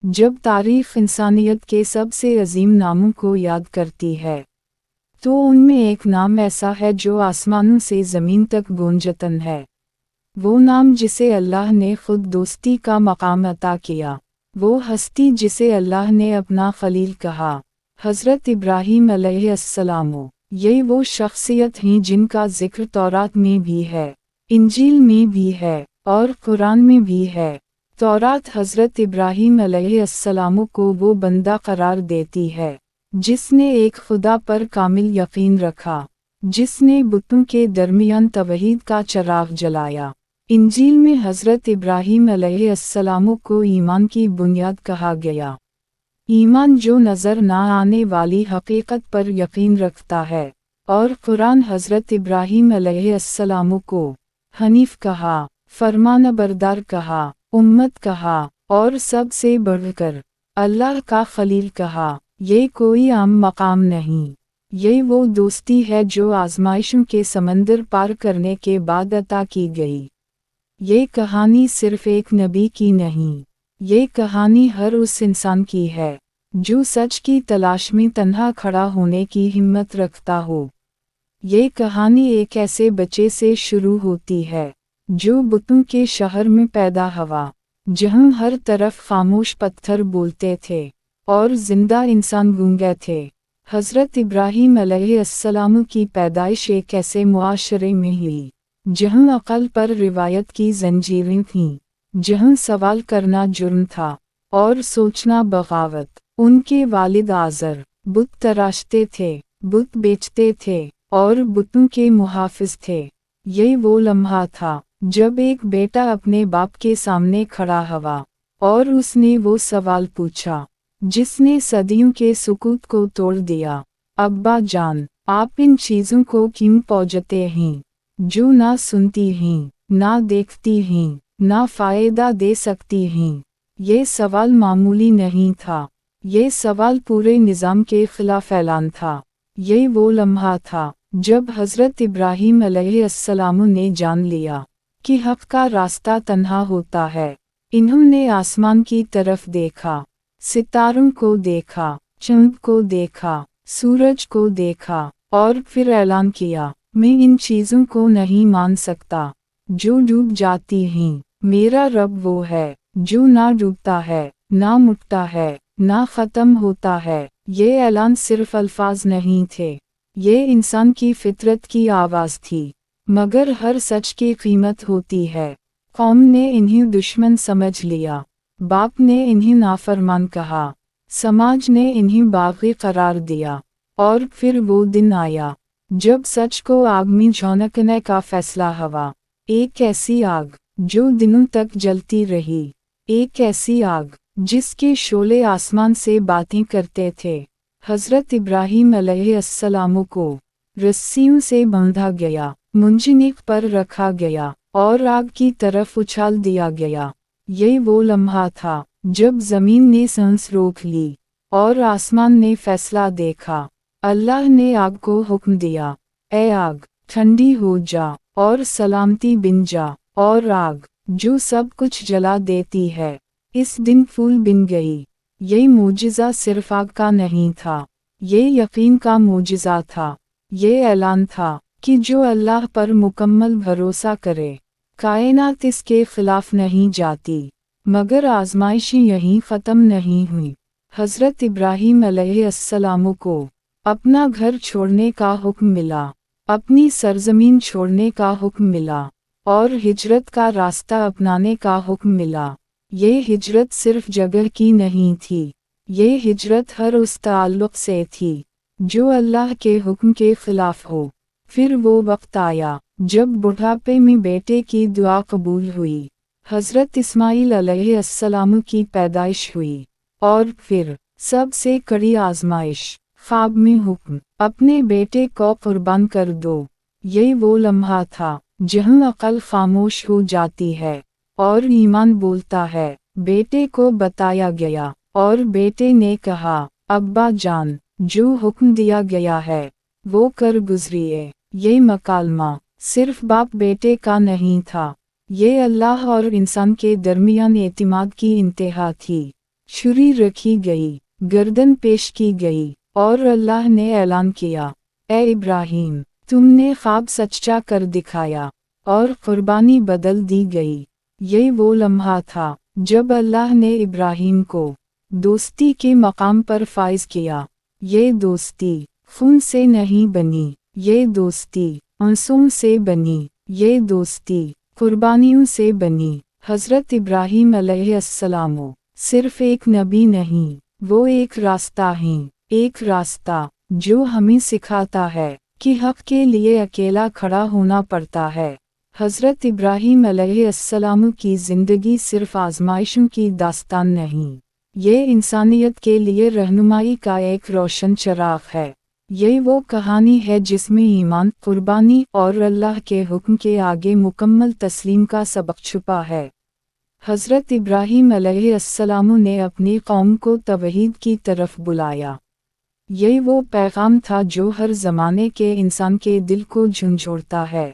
जब तारीफ इंसानियत के सबसे अजीम नामों को याद करती है तो उनमें एक नाम ऐसा है जो आसमानों से ज़मीन तक गूंजतन है। वो नाम जिसे अल्लाह ने खुद दोस्ती का मकाम अता किया, वो हस्ती जिसे अल्लाह ने अपना खलील कहा, हज़रत इब्राहीम अलैहिस्सलाम। ये वो शख्सियत हैं जिनका जिक्र तौरात में भी है, इंजील में भी है और कुरान में भी है। तौरात हज़रत इब्राहीम अलैहिस्सलाम को वो बंदा करार देती है जिसने एक खुदा पर कामिल यकीन रखा, जिसने बुतों के दरमियान तवहीद का चिराग जलाया। इंजील में हज़रत इब्राहीम अलैहिस्सलाम को ईमान की बुनियाद कहा गया। ईमान जो नज़र ना आने वाली हकीकत पर यकीन रखता है। और कुरान हज़रत इब्राहीम अलैहिस्सलाम को हनीफ कहा, फरमानबरदार कहा, उम्मत कहा और सबसे बढ़कर अल्लाह का खलील कहा। ये कोई आम मकाम नहीं, ये वो दोस्ती है जो आजमाइशों के समंदर पार करने के बाद अता की गई। ये कहानी सिर्फ एक नबी की नहीं, ये कहानी हर उस इंसान की है जो सच की तलाश में तन्हा खड़ा होने की हिम्मत रखता हो। ये कहानी एक ऐसे बच्चे से शुरू होती है जो बुतों के शहर में पैदा हुआ, जहाँ हर तरफ खामोश पत्थर बोलते थे और जिंदा इंसान गूंगे थे। हज़रत इब्राहीम अलैहिस्सलाम की पैदाइश एक ऐसे मुआशरे में हुई जहाँ अक़ल पर रिवायत की जंजीरें थीं, जहाँ सवाल करना जुर्म था और सोचना बगावत। उनके वालिद आज़र बुत तराशते थे, बुत बेचते थे और बुतों के मुहाफिज थे। ये वो लम्हा था जब एक बेटा अपने बाप के सामने खड़ा हुआ और उसने वो सवाल पूछा जिसने सदियों के सुकूत को तोड़ दिया, अब्बा जान, आप इन चीज़ों को क्यों पूजते हैं जो ना सुनती हैं, ना देखती हैं, ना फ़ायदा दे सकती हैं। ये सवाल मामूली नहीं था, ये सवाल पूरे निज़ाम के खिलाफ ऐलान था। ये वो लम्हा था जब हज़रत इब्राहीम अलैहिस्सलाम ने जान लिया कि हक़ का रास्ता तन्हा होता है। इन्होंने आसमान की तरफ देखा, सितारों को देखा, चंद को देखा, सूरज को देखा और फिर ऐलान किया, मैं इन चीज़ों को नहीं मान सकता जो डूब जाती हैं। मेरा रब वो है जो ना डूबता है, ना मुटता है, ना ख़त्म होता है। ये ऐलान सिर्फ अल्फाज नहीं थे, ये इंसान की फितरत की आवाज़ थी। मगर हर सच की कीमत होती है। कौम ने इन्हें दुश्मन समझ लिया, बाप ने इन्हें नाफरमान कहा, समाज ने इन्हें बागी करार दिया। और फिर वो दिन आया जब सच को आग में झोंकने का फैसला हुआ। एक ऐसी आग जो दिनों तक जलती रही, एक ऐसी आग जिसके शोले आसमान से बातें करते थे। हज़रत इब्राहीम अलैहिस्सलाम को रस्सियों से बांधा गया, मुंजनिक पर रखा गया और आग की तरफ उछाल दिया गया। ये वो लम्हा था जब ज़मीन ने सांस रोक ली और आसमान ने फैसला देखा। अल्लाह ने आग को हुक्म दिया, ए आग, ठंडी हो जा और सलामती बिन जा। और आग जो सब कुछ जला देती है, इस दिन फूल बिन गई। ये मोजिज़ा सिर्फ आग का नहीं था, ये यकीन का मोजिज़ा था। ये ऐलान था कि जो अल्लाह पर मुकम्मल भरोसा करे, कायनात इसके खिलाफ नहीं जाती। मगर आजमाइशें यहीं ख़त्म नहीं हुई। हज़रत इब्राहीम अलैहिस्सलाम को अपना घर छोड़ने का हुक्म मिला, अपनी सरज़मीन छोड़ने का हुक्म मिला और हिजरत का रास्ता अपनाने का हुक्म मिला। ये हिजरत सिर्फ जगह की नहीं थी, ये हिजरत हर उस ताल्लुक़ से थी जो अल्लाह के हुक्म के खिलाफ हो। फिर वो वक्त आया जब बुढ़ापे में बेटे की दुआ कबूल हुई। हज़रत इस्माईल अलैहिस्सलाम की पैदाइश हुई और फिर सबसे कड़ी आजमाइश, ख्वाब में हुक्म, अपने बेटे को कुर्बान कर दो। ये वो लम्हा था जहाँ अक़ल खामोश हो जाती है और ईमान बोलता है। बेटे को बताया गया और बेटे ने कहा, अब्बा जान, जो हुक्म दिया गया है वो कर गुज़रिए। ये मकालमा सिर्फ बाप बेटे का नहीं था, ये अल्लाह और इंसान के दरमियान एतिमाद की इंतहा थी। छुरी रखी गई, गर्दन पेश की गई, और अल्लाह ने ऐलान किया, ए इब्राहिम, तुमने ख्वाब सच्चा कर दिखाया, और कुर्बानी बदल दी गई। ये वो लम्हा था जब अल्लाह ने इब्राहिम को दोस्ती के मकाम पर फाइज किया। ये दोस्ती खून से नहीं बनी, ये दोस्ती आंसुओं से बनी, ये दोस्ती कुर्बानियों से बनी। हज़रत इब्राहिम अलैहिस्सलाम सिर्फ एक नबी नहीं, वो एक रास्ता हैं, एक रास्ता जो हमें सिखाता है कि हक़ के लिए अकेला खड़ा होना पड़ता है। हज़रत इब्राहिम अलैहिस्सलाम की ज़िंदगी सिर्फ आज़माइशों की दास्तान नहीं, ये इंसानियत के लिए रहनुमाई का एक रोशन चिराग है। ये वो कहानी है जिसमें ईमान, कुर्बानी और अल्लाह के हुक्म के आगे मुकम्मल तस्लीम का सबक छुपा है। हज़रत इब्राहिम अलैहिस्सलाम ने अपनी कौम को तौहीद की तरफ बुलाया। ये वो पैगाम था जो हर ज़माने के इंसान के दिल को झंझोड़ता है।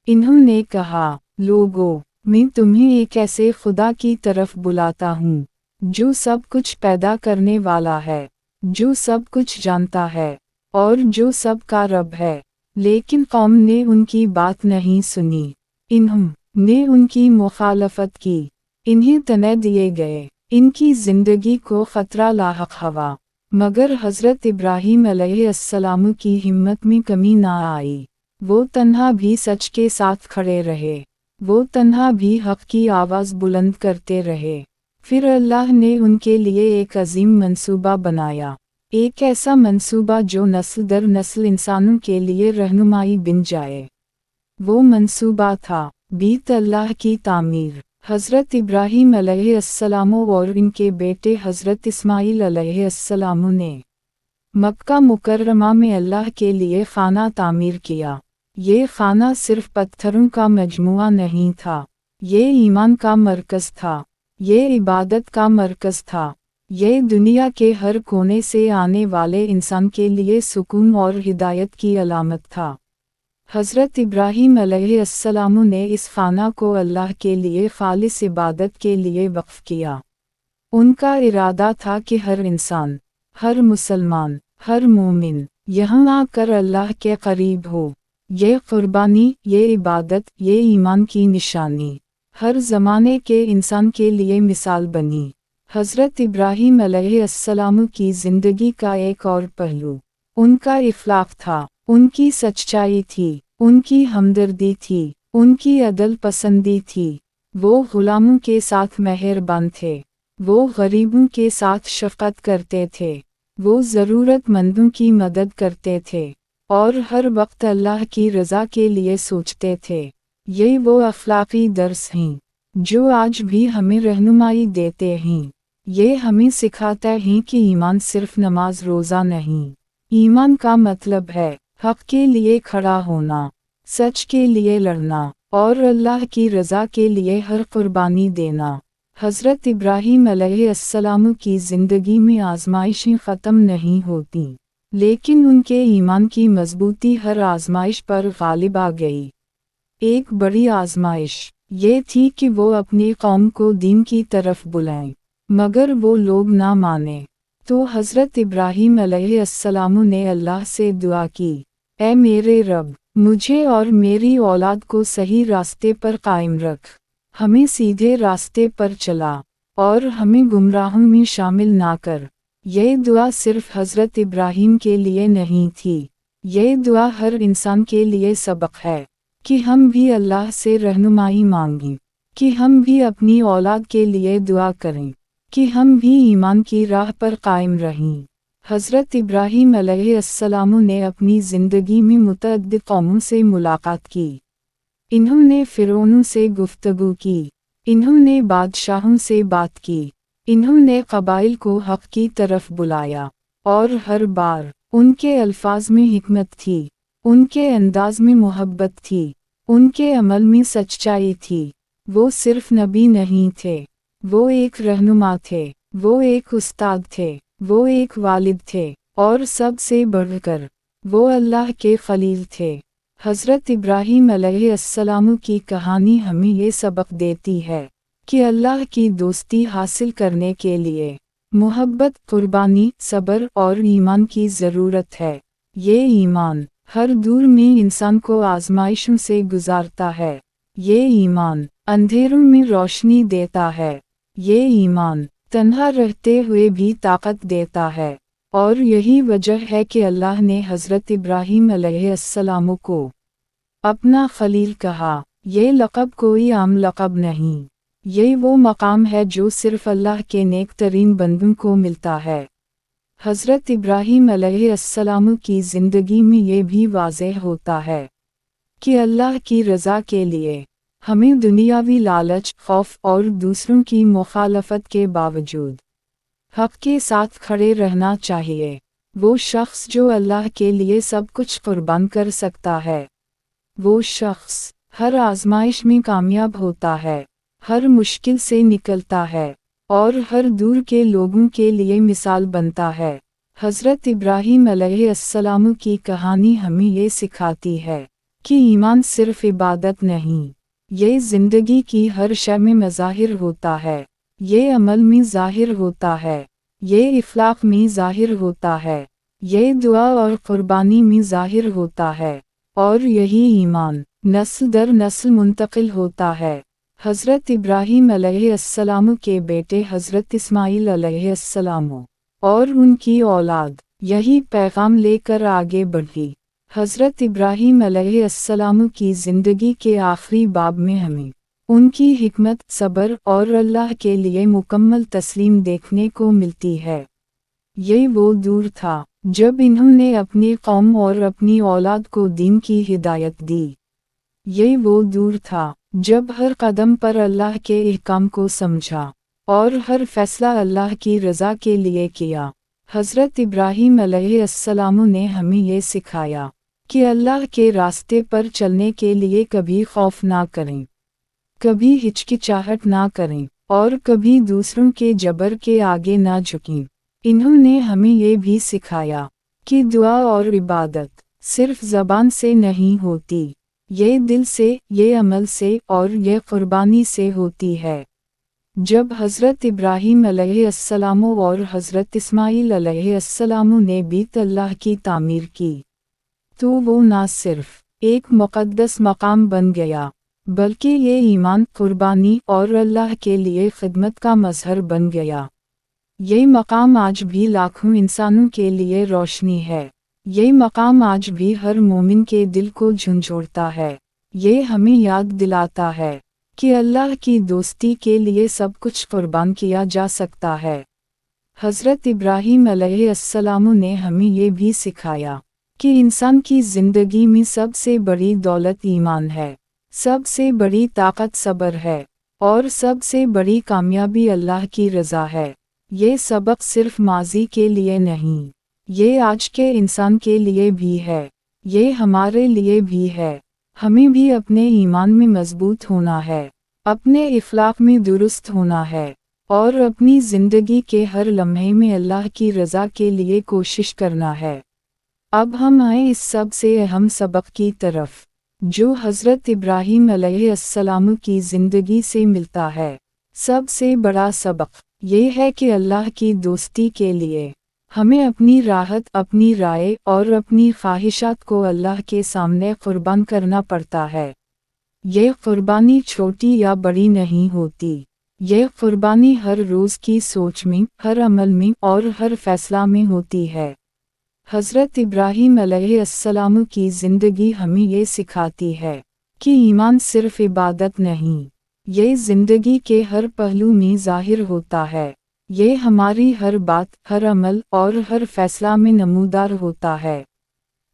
इन्होंने कहा, लोगों, मैं तुम्हें एक ऐसे खुदा की तरफ बुलाता हूँ जो सब कुछ पैदा करने वाला है, जो सब कुछ जानता है, और जो सब का रब है। लेकिन कौम ने उनकी बात नहीं सुनी, इन्होंने उनकी मुखालफत की, इन्हें तने दिए गए, इनकी ज़िंदगी को ख़तरा लाहक हुआ। मगर हज़रत इब्राहिम अलैहिस्सलाम की हिम्मत में कमी ना आई। वो तन्हा भी सच के साथ खड़े रहे, वो तन्हा भी हक़ की आवाज़ बुलंद करते रहे। फिर अल्लाह ने उनके लिए एक अजीम मंसूबा बनाया, एक ऐसा मंसूबा जो नस्ल दर नस्ल इंसानों के लिए रहनुमाई बन जाए। वो मंसूबा था बीत अल्लाह की तामीर। हज़रत इब्राहिम अलैहिस्सलाम और इनके बेटे हज़रत इस्माईल अलैहिस्सलाम ने मक्का मुकर्रमा में अल्लाह के लिए खाना तामीर किया। ये खाना सिर्फ पत्थरों का मजमुआ नहीं था, ये ईमान का मरकज़ था, ये इबादत का मरकज़ था, ये दुनिया के हर कोने से आने वाले इंसान के लिए सुकून और हिदायत की अलामत था। हज़रत इब्राहिम अलैहिस्सलाम ने इस खाना को अल्लाह के लिए खालिस इबादत के लिए वक्फ किया। उनका इरादा था कि हर इंसान, हर मुसलमान, हर मोमिन यहाँ आकर अल्लाह के करीब हो। ये कुर्बानी, ये इबादत, ये ईमान की निशानी हर ज़माने के इंसान के लिए मिसाल बनी। हज़रत इब्राहिम अलैहिस्सलाम की ज़िंदगी का एक और पहलू उनका इखलाक था, उनकी सच्चाई थी, उनकी हमदर्दी थी, उनकी अदल पसंदी थी। वो ग़ुलामों के साथ मेहरबान थे, वो गरीबों के साथ शफ़क़त करते थे, वो ज़रूरतमंदों की मदद करते थे, और हर वक्त अल्लाह की रज़ा के लिए सोचते थे। ये वो अखलाक़ी दर्स हैं जो आज भी हमें रहनुमाई देते हैं। ये हमें सिखाता है कि ईमान सिर्फ नमाज रोज़ा नहीं, ईमान का मतलब है हक़ के लिए खड़ा होना, सच के लिए लड़ना, और अल्लाह की रज़ा के लिए हर कुर्बानी देना। हज़रत इब्राहिम अलैहिस्सलाम की ज़िंदगी में आज़माइशें ख़त्म नहीं होती, लेकिन उनके ईमान की मजबूती हर आज़माइश पर गालिब आ गई। एक बड़ी आज़माइश ये थी कि वो अपनी कौम को दीन की तरफ बुलाएं, मगर वो लोग ना माने। तो हज़रत इब्राहिम अलैहिस्सलाम ने अल्लाह से दुआ की, ऐ मेरे रब, मुझे और मेरी औलाद को सही रास्ते पर कायम रख, हमें सीधे रास्ते पर चला, और हमें गुमराहों में शामिल ना कर। ये दुआ सिर्फ हज़रत इब्राहिम के लिए नहीं थी, ये दुआ हर इंसान के लिए सबक है कि हम भी अल्लाह से रहनुमाई मांगें, कि हम भी अपनी औलाद के लिए दुआ करें, कि हम भी ईमान की राह पर कायम रहें। हज़रत इब्राहिम अलैहिस्सलाम ने अपनी ज़िंदगी में मुतअद्दिद कौमों से मुलाकात की। इन्होंने फ़िरौनों से गुफ्तगू की, इन्होंने बादशाहों से बात की, इन्होंने क़बाइल को हक़ की तरफ बुलाया, और हर बार उनके अल्फाज में हिकमत थी, उनके अंदाज में मोहब्बत थी, उनके अमल में सच्चाई थी। वो सिर्फ नबी नहीं थे, वो एक रहनुमा थे, वो एक उस्ताद थे, वो एक वालिद थे, और सबसे बढ़कर वो अल्लाह के खलील थे। हज़रत इब्राहिम अलैहिस्सलाम की कहानी हमें ये सबक देती है کہ اللہ کی دوستی حاصل کرنے کے لیے محبت، قربانی، صبر اور ایمان کی ضرورت ہے۔ یہ ایمان ہر دور میں انسان کو آزمائشوں سے گزارتا ہے۔ یہ ایمان اندھیروں میں روشنی دیتا ہے۔ یہ ایمان تنہا رہتے ہوئے بھی طاقت دیتا ہے، اور یہی وجہ ہے کہ اللہ نے حضرت ابراہیم علیہ السلام کو اپنا خلیل کہا۔ یہ لقب کوئی عام لقب نہیں، یہ وہ مقام ہے جو صرف اللہ کے نیک ترین بندوں کو ملتا ہے۔ حضرت ابراہیم علیہ السلام کی زندگی میں یہ بھی واضح ہوتا ہے کہ اللہ کی رضا کے لیے ہمیں دنیاوی لالچ، خوف اور دوسروں کی مخالفت کے باوجود حق کے ساتھ کھڑے رہنا چاہیے۔ وہ شخص جو اللہ کے لیے سب کچھ قربان کر سکتا ہے، وہ شخص ہر آزمائش میں کامیاب ہوتا ہے، ہر مشکل سے نکلتا ہے، اور ہر دور کے لوگوں کے لیے مثال بنتا ہے۔ حضرت ابراہیم علیہ السلام کی کہانی ہمیں یہ سکھاتی ہے کہ ایمان صرف عبادت نہیں، یہ زندگی کی ہر شے میں مظاہر ہوتا ہے۔ یہ عمل میں ظاہر ہوتا ہے، یہ اخلاق میں ظاہر ہوتا ہے، یہ دعا اور قربانی میں ظاہر ہوتا ہے، اور یہی ایمان نسل در نسل منتقل ہوتا ہے۔ حضرت ابراہیم علیہ السلام کے بیٹے حضرت اسماعیل علیہ السلام اور ان کی اولاد یہی پیغام لے کر آگے بڑھی۔ حضرت ابراہیم علیہ السلام کی زندگی کے آخری باب میں ہمیں ان کی حکمت، صبر اور اللہ کے لیے مکمل تسلیم دیکھنے کو ملتی ہے۔ یہ وہ دور تھا جب انہوں نے اپنی قوم اور اپنی اولاد کو دین کی ہدایت دی۔ یہ وہ دور تھا جب ہر قدم پر اللہ کے احکام کو سمجھا اور ہر فیصلہ اللہ کی رضا کے لیے کیا۔ حضرت ابراہیم علیہ السلام نے ہمیں یہ سکھایا کہ اللہ کے راستے پر چلنے کے لیے کبھی خوف نہ کریں، کبھی ہچکچاہٹ نہ کریں، اور کبھی دوسروں کے جبر کے آگے نہ جھکیں۔ انہوں نے ہمیں یہ بھی سکھایا کہ دعا اور عبادت صرف زبان سے نہیں ہوتی، یہ دل سے، یہ عمل سے اور یہ قربانی سے ہوتی ہے۔ جب حضرت ابراہیم علیہ السلام اور حضرت اسماعیل علیہ السلام نے بیت اللہ کی تعمیر کی تو وہ نہ صرف ایک مقدس مقام بن گیا بلکہ یہ ایمان، قربانی اور اللہ کے لیے خدمت کا مظہر بن گیا۔ یہ مقام آج بھی لاکھوں انسانوں کے لیے روشنی ہے۔ یہ مقام آج بھی ہر مومن کے دل کو جھنجھوڑتا ہے۔ یہ ہمیں یاد دلاتا ہے کہ اللہ کی دوستی کے لیے سب کچھ قربان کیا جا سکتا ہے۔ حضرت ابراہیم علیہ السلام نے ہمیں یہ بھی سکھایا کہ انسان کی زندگی میں سب سے بڑی دولت ایمان ہے، سب سے بڑی طاقت صبر ہے، اور سب سے بڑی کامیابی اللہ کی رضا ہے۔ یہ سبق صرف ماضی کے لیے نہیں، یہ آج کے انسان کے لیے بھی ہے، یہ ہمارے لیے بھی ہے۔ ہمیں بھی اپنے ایمان میں مضبوط ہونا ہے، اپنے اخلاق میں درست ہونا ہے، اور اپنی زندگی کے ہر لمحے میں اللہ کی رضا کے لیے کوشش کرنا ہے۔ اب ہم آئیں اس سب سے اہم سبق کی طرف جو حضرت ابراہیم علیہ السلام کی زندگی سے ملتا ہے۔ سب سے بڑا سبق یہ ہے کہ اللہ کی دوستی کے لیے ہمیں اپنی راحت، اپنی رائے اور اپنی خواہشات کو اللہ کے سامنے قربان کرنا پڑتا ہے۔ یہ قربانی چھوٹی یا بڑی نہیں ہوتی، یہ قربانی ہر روز کی سوچ میں، ہر عمل میں اور ہر فیصلہ میں ہوتی ہے۔ حضرت ابراہیم علیہ السلام کی زندگی ہمیں یہ سکھاتی ہے کہ ایمان صرف عبادت نہیں، یہ زندگی کے ہر پہلو میں ظاہر ہوتا ہے۔ یہ ہماری ہر بات، ہر عمل اور ہر فیصلہ میں نمودار ہوتا ہے،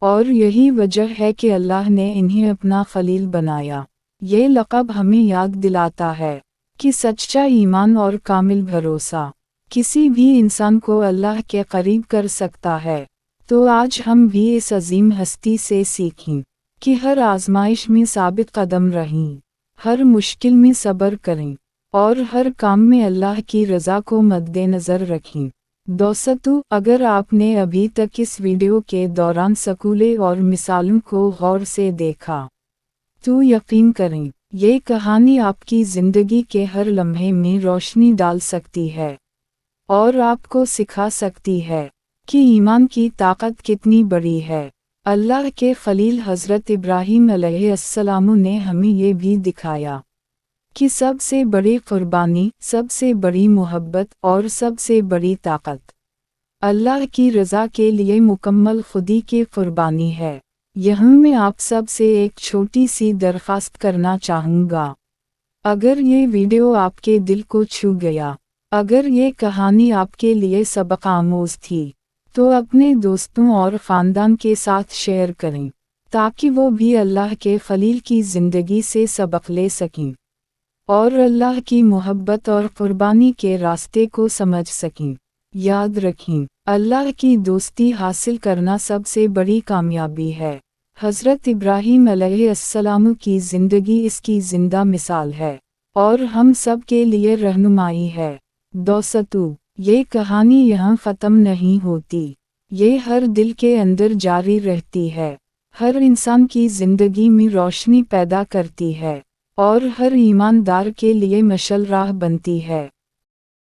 اور یہی وجہ ہے کہ اللہ نے انہیں اپنا خلیل بنایا۔ یہ لقب ہمیں یاد دلاتا ہے کہ سچا ایمان اور کامل بھروسہ کسی بھی انسان کو اللہ کے قریب کر سکتا ہے۔ تو آج ہم بھی اس عظیم ہستی سے سیکھیں کہ ہر آزمائش میں ثابت قدم رہیں، ہر مشکل میں صبر کریں، اور ہر کام میں اللہ کی رضا کو مد نظر رکھیں۔ دوستو، اگر آپ نے ابھی تک اس ویڈیو کے دوران سکولے اور مثالوں کو غور سے دیکھا تو یقین کریں یہ کہانی آپ کی زندگی کے ہر لمحے میں روشنی ڈال سکتی ہے اور آپ کو سکھا سکتی ہے کہ ایمان کی طاقت کتنی بڑی ہے۔ اللہ کے خلیل حضرت ابراہیم علیہ السلام نے ہمیں یہ بھی دکھایا کہ سب سے بڑی قربانی، سب سے بڑی محبت اور سب سے بڑی طاقت اللہ کی رضا کے لیے مکمل خودی کی قربانی ہے۔ یہاں میں آپ سب سے ایک چھوٹی سی درخواست کرنا چاہوں گا۔ اگر یہ ویڈیو آپ کے دل کو چھو گیا، اگر یہ کہانی آپ کے لیے سبق آموز تھی، تو اپنے دوستوں اور خاندان کے ساتھ شیئر کریں تاکہ وہ بھی اللہ کے خلیل کی زندگی سے سبق لے سکیں اور اللہ کی محبت اور قربانی کے راستے کو سمجھ سکیں۔ یاد رکھیں، اللہ کی دوستی حاصل کرنا سب سے بڑی کامیابی ہے۔ حضرت ابراہیم علیہ السلام کی زندگی اس کی زندہ مثال ہے اور ہم سب کے لیے رہنمائی ہے۔ دوستو، یہ کہانی یہاں ختم نہیں ہوتی، یہ ہر دل کے اندر جاری رہتی ہے، ہر انسان کی زندگی میں روشنی پیدا کرتی ہے اور ہر ایماندار کے لیے مشعل راہ بنتی ہے۔